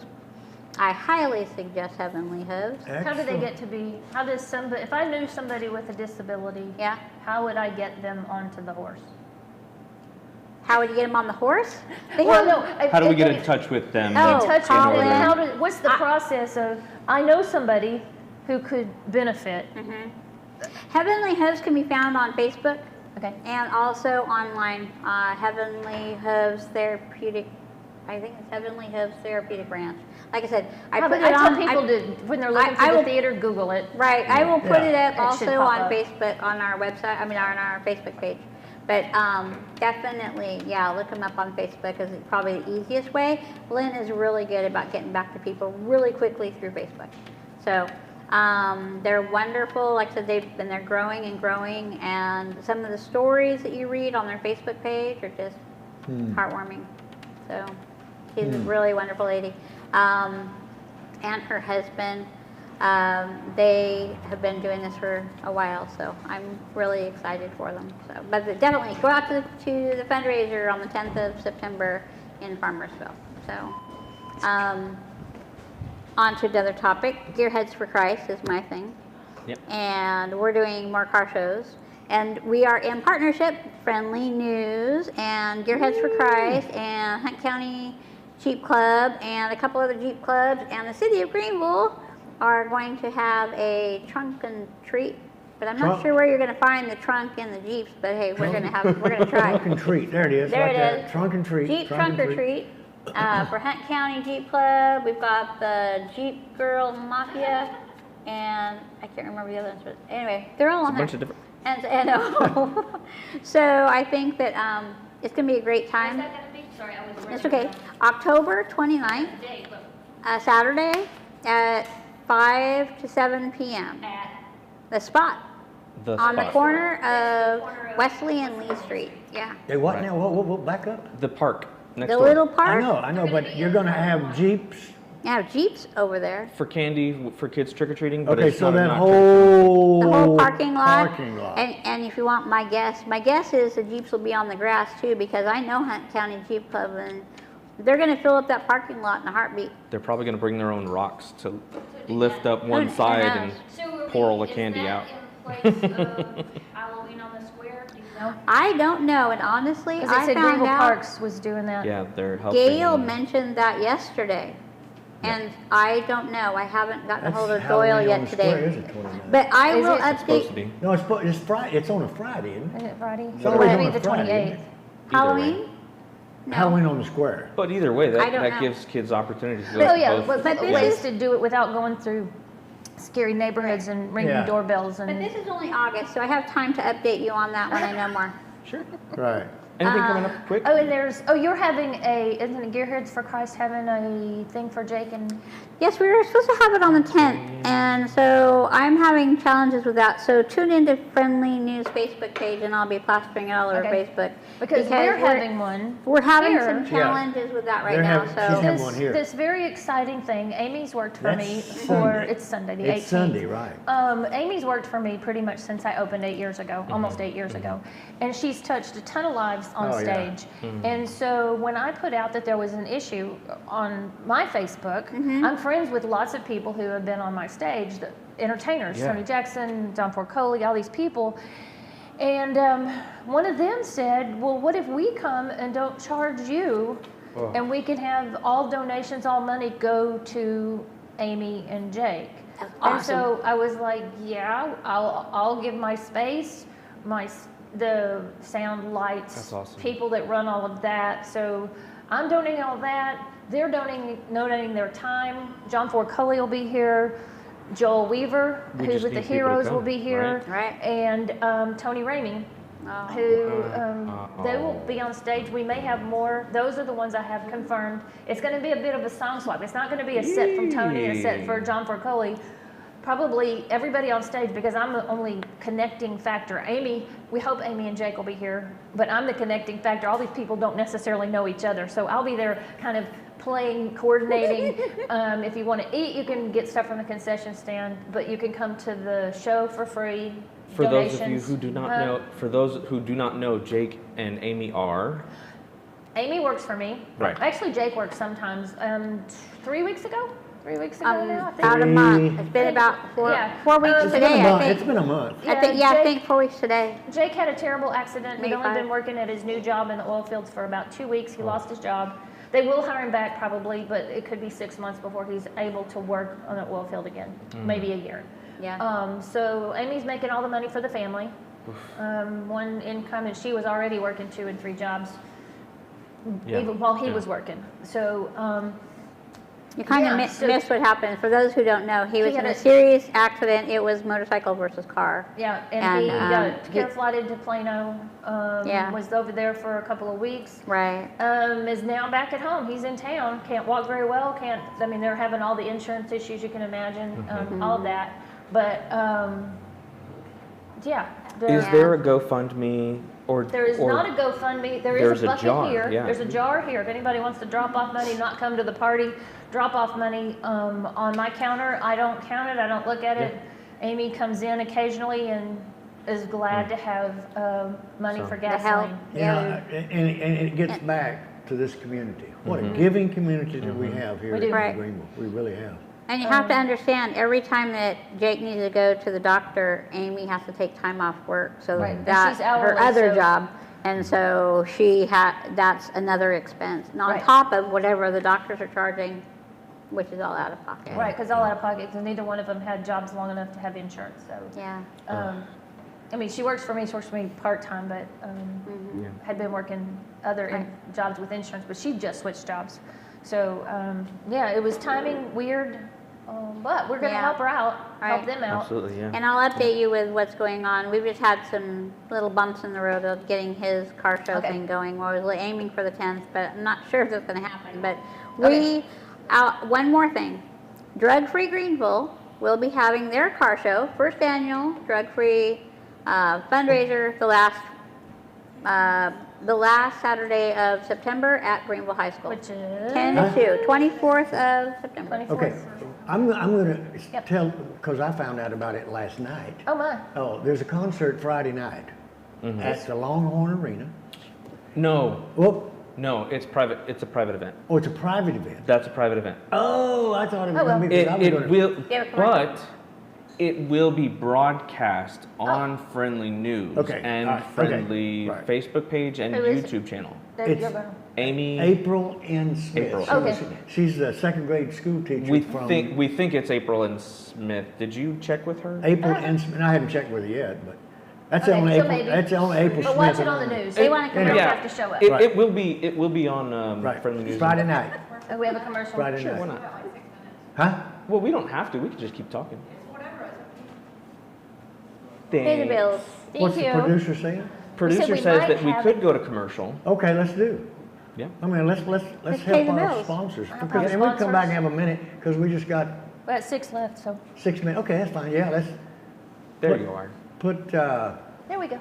I highly suggest Heavenly Hooves. How do they get to be, how does somebody, if I knew somebody with a disability, how would I get them onto the horse? How would you get them on the horse? How do we get in touch with them? What's the process of, I know somebody who could benefit. Heavenly Hooves can be found on Facebook. Okay. And also online, Heavenly Hooves Therapeutic, I think it's Heavenly Hooves Therapeutic Ranch. Like I said, I tell people to, when they're looking for the theater, Google it. Right, I will put it up It should also pop on up. Facebook, on our website, on our Facebook page. But definitely, look them up on Facebook because it's probably the easiest way. Lynn is really good about getting back to people really quickly through Facebook. So they're wonderful. Like I said, they're growing and growing, and some of the stories that you read on their Facebook page are just heartwarming. So she's a really wonderful lady. And her husband, they have been doing this for a while, so I'm really excited for them. So, but definitely go out to the fundraiser on the 10th of September in Farmersville. So, on to another topic. Gearheads for Christ is my thing. Yep. And we're doing more car shows. And we are in partnership, Friendly News and Gearheads for Christ and Hunt County Jeep Club and a couple other Jeep clubs and the city of Greenville are going to have a trunk and treat. But I'm not sure where you're going to find the trunk and the Jeeps, but hey, we're going to try. Trunk and treat. There it is. There like it that. is. Trunk and treat. Jeep Trunk or Treat for Hunt County Jeep Club. We've got the Jeep Girl Mafia, and I can't remember the other ones, but anyway, they're all on there. Bunch of different. And so I think that it's going to be a great time. What's that going to be? Sorry, I was It's okay. October 29th, Saturday at 5 to 7 p.m. At the spot. On the corner of Wesley and Lee Street. Yeah. They what now? What, back up? The park next The door. little park? I know, but you're going to have Jeeps. Yeah, Jeeps over there. For candy, for kids trick-or-treating. But Okay, it's so not a that knock whole parking lot. Parking lot. And if you want my guess is the Jeeps will be on the grass too, because I know Hunt County Jeep Club, and they're going to fill up that parking lot in a heartbeat. They're probably going to bring their own rocks to lift up one side and pour all the candy out. Halloween on the square? Do you know? I don't know, and honestly, Because they I said found Greenville out Parks was doing that. Yeah, they're helping. Gail mentioned that yesterday. And I don't know. I haven't gotten a hold of Doyle yet today. But I will update. No, it's Friday. It's on a Friday, isn't it? Is it Friday? It's It always might on be a the Friday, 28th. isn't it? Halloween? Halloween on the square. But either way, I don't that know. gives kids opportunities to Oh, yeah, both but ways. ways to do it without going through scary neighborhoods and ringing doorbells. And But this is only August, so I have time to update you on that when I know more. Sure. Right. Anything coming up quick? Oh, and you're having isn't it Gearheads for Christ having a thing for Jake and? Yes, we were supposed to have it on the 10th, and so I'm having challenges with that. So tune into Friendly News Facebook page, and I'll be plastering it all over Facebook. Because we're having one. We're having here. some challenges with that right now. This very exciting thing. Amy's worked for me for it's Sunday the 18th. It's Sunday, right? Amy's worked for me pretty much since I opened 8 years ago, almost 8 years ago, and she's touched a ton of lives on stage. And so when I put out that there was an issue on my Facebook, I'm friends with lots of people who have been on my stage, the entertainers, Tony Jackson, John Ford Coley, all these people. And one of them said, well, what if we come and don't charge you and we can have all donations, all money go to Amy and Jake? And so I was like, yeah, I'll give my space, the sound, lights, people that run all of that. So I'm donating all that. They're donating their time. John Ford Coley will be here. Joel Weaver, who's with the Heroes, will be here. Right. And Tony Ramey, who they will be on stage. We may have more. Those are the ones I have confirmed. It's going to be a bit of a song swap. It's not going to be a set from Tony and a set for John Ford Coley. Probably everybody on stage, because I'm the only connecting factor. Amy, we hope Amy and Jake will be here, but I'm the connecting factor. All these people don't necessarily know each other, so I'll be there kind of playing, coordinating. If you want to eat, you can get stuff from the concession stand, but you can come to the show for free. For those of you who do not know, Jake and Amy are. Amy works for me. Right. Actually, Jake works sometimes. 3 weeks ago now, I think. About a month. It's been about 4 weeks today, I think. It's been a month. I think 4 weeks today. Jake had a terrible accident. He'd Maybe only 5. been working at his new job in the oil fields for about 2 weeks. He lost his job. They will hire him back probably, but it could be 6 months before he's able to work on an oil field again, maybe a year. Yeah. So Amy's making all the money for the family. One income, and she was already working 2 and 3 jobs even while he was working. So you kind of missed what happened. For those who don't know, he was in a serious accident. It was motorcycle versus car. Yeah, and he got care flighted to Plano. Was over there for a couple of weeks. Right. Is now back at home. He's in town. Can't walk very well. They're having all the insurance issues you can imagine. All of that. But Is there a GoFundMe? There is not a GoFundMe. There's a bucket jar, here. yeah. There's a jar here. If anybody wants to drop off money, not come to the party, drop off money on my counter. I don't count it. I don't look at it. Amy comes in occasionally and is glad to have money for gasoline. Yeah, and it gets back to this community. What a giving community that we have here in Greenville. We really have. And you have to understand, every time that Jake needs to go to the doctor, Amy has to take time off work. So that's her other job. And so that's another expense. And on top of whatever the doctors are charging, which is all out of pocket. Right, because all out of pocket, because neither one of them had jobs long enough to have insurance. So I mean, she works for me part-time, but had been working other jobs with insurance, but she just switched jobs. So it was timing weird. But we're going to help her out, help them out. Absolutely, yeah. And I'll update you with what's going on. We've just had some little bumps in the road of getting his car show thing going. We're aiming for the 10th, but I'm not sure if that's going to happen. But one more thing. Drug Free Greenville will be having their car show, first annual Drug Free fundraiser, the last Saturday of September at Greenville High School. Which is? 10 to 2, 24th of September. 24th. Okay, I'm going to tell, because I found out about it last night. Oh, my. Oh, there's a concert Friday night at the Longhorn Arena. No. Well, no, it's private. It's a private event. Oh, it's a private event. That's a private event. Oh, I thought it was going to be. It will be broadcast on Friendly News and Friendly Facebook page and YouTube channel. It's Amy. April N. Smith. Okay. She's a second grade school teacher. We think it's April N. Smith. Did you check with her? April N. Smith. I haven't checked with her yet, but that's on April. That's on April Smith. But watch it on the news. They want to come have to show up. It will be. It will be on Friendly News Friday night. We have a commercial. Friday night. Why not? Huh? Well, we don't have to. We can just keep talking. Pay the bills. What's the producer saying? Producer says that we could go to commercial. Okay, let's do. Yeah. I mean, let's pay help the our bills. sponsors. Our Because, and we can come back and have a minute because we just got We got 6 left, so 6 minutes. Okay, that's fine. Yeah, let's. There you are. Put. there we go.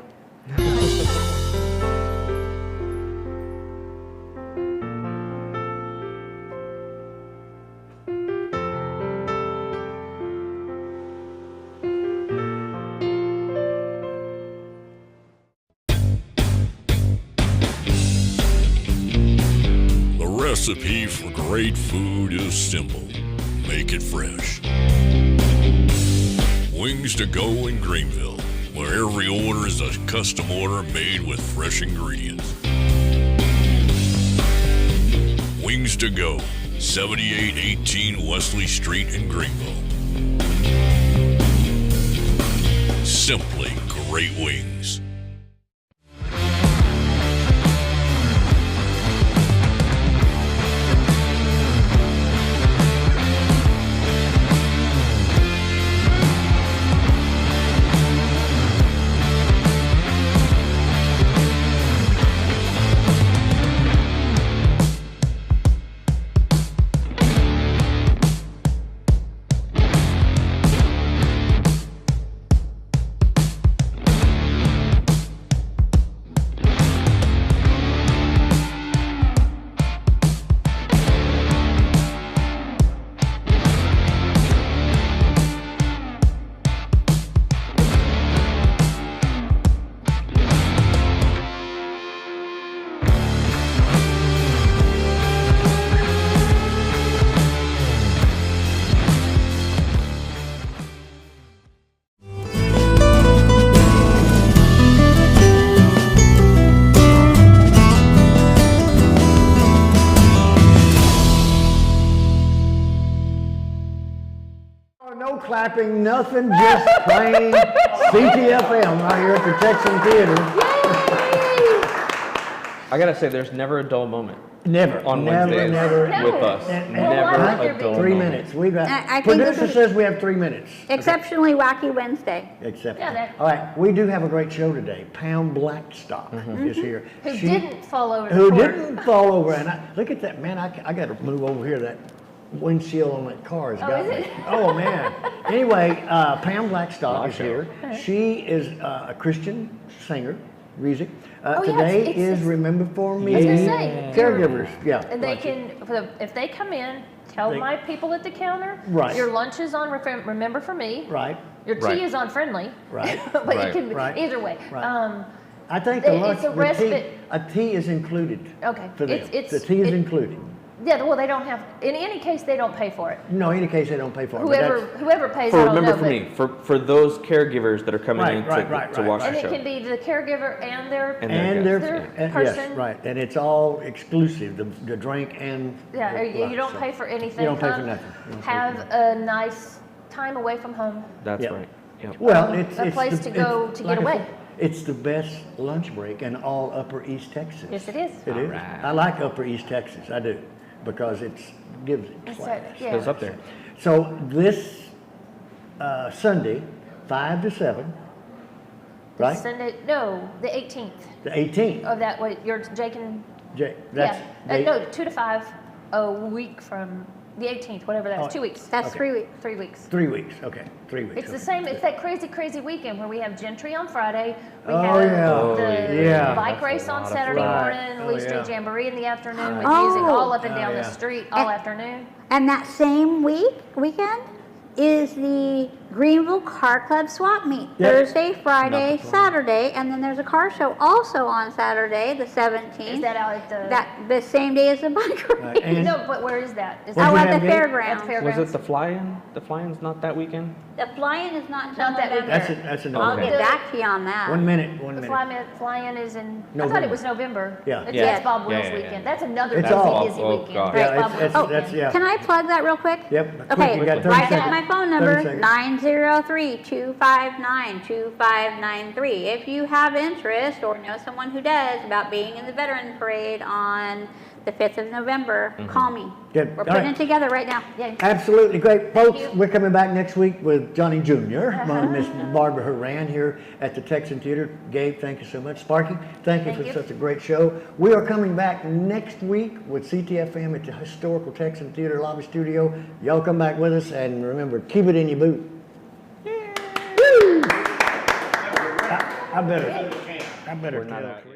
The recipe for great food is simple. Make it fresh. Wings to go in Greenville, where every order is a custom order made with fresh ingredients. Wings to go, 7818 Wesley Street in Greenville. Simply great wings. No clapping, nothing, just plain Ctfm right here at the Texan Theater. I gotta say, there's never a dull moment. Never. On Never, Wednesdays never. with us. Never a dull 3 moment. minutes. We got. I think this Producer is says we have 3 minutes. exceptionally wacky Wednesday. Except. Yeah, that- All right, we do have a great show today. Pam Blackstock is here. Who She- didn't fall over the Who court. didn't fall over? And look at that, man. I got to move over here. That windshield on that car has got is me. it? Oh man. Anyway, Pam Blackstock is show. here. She is a Christian singer, music. Oh, yeah, Today it's- is Remember for Me. I was gonna say, Caregivers. Yeah. And they right. can, if they come in, tell my people at the counter. Right. Your lunch is on Remember for Me. Right. Your tea Right. is on Friendly. Right. But Right. it can be Right. either way. Right. I think the lunch, it's a the respite. tea, a tea is included. Okay. For them. It's- the tea is included. Yeah, well, they don't have, in any case, they don't pay for it. No, in any case, they don't pay for it. but Whoever pays, For I don't remember know. for me, for those caregivers that are coming Right, in to, right, to right, watch right. And the it show. can be the caregiver and their And their their, their person. yes, right, and it's all exclusive, the drink and. Yeah, the you lunch, don't so. pay for anything. You don't pay for Come nothing. You don't pay for Have nothing. a nice time away from home. That's Yep. right. Yep. Well, it's. A it's place the- to go it's- to get like I away. said, It's the best lunch break in all Upper East Texas. Yes, it is. It is. right. I like Upper East Texas, I do, because gives it It's class. yeah. Goes up there. So this Sunday, 5 to 7, right? Sunday, no, the 18th The 18th. of that, what, you're Jake and, That's, yeah. No, 2 to 5, a week from the 18th, whatever that is, 2 weeks. That's Okay. 3 weeks. 3 weeks. 3 weeks, okay, 3 weeks. It's the okay. same, it's that crazy weekend where we have Gentry on Friday, we Oh, have yeah. the Yeah. bike race on Saturday fun. morning, Oh, Lee Street yeah. Jamboree in the afternoon with Oh. music all up and Oh, down the yeah. street all afternoon. And that same weekend is the Greenville Car Club swap meet. Yep. Thursday, Friday, Saturday, and then there's a car show also on Saturday, the 17th. Is that out at the? the same day as the bike race? Right, and- No, but where is that? Is What'd Oh, you at have, the Gabe? fairgrounds. At the fairgrounds. Was it the fly-in? The fly-in's not that weekend? The fly-in is not until Not that November. weekend. That's I'll another. get back to you on that. 1 minute, 1 The minute. fly-in is in, I thought November. it was November. Yeah. It's, Yeah. that's Bob Yeah, Will's yeah, yeah. weekend. That's another It's busy, all- busy oh, weekend. God. Right, Yeah, Bob Will's that's, weekend. yeah. Can I plug that real quick? Yep, quick, Okay, you got 30 right at seconds. my phone number, 30 seconds. 903-259-2593. If you have interest or know someone who does about being in the Veteran Parade on the 5th of November, call me. Good. We're All putting right. it together right now. Yay. Absolutely great. Folks, you. we're coming back next week with Johnny Jr., Miss Barbara Horan here at the Texan Theater. Gabe, thank you so much. Sparky, thank you for such a great show. We are coming back next week with CTFM at the historical Texan Theater lobby studio. Y'all come back with us, and remember, keep it in your boot. Woo! I better tell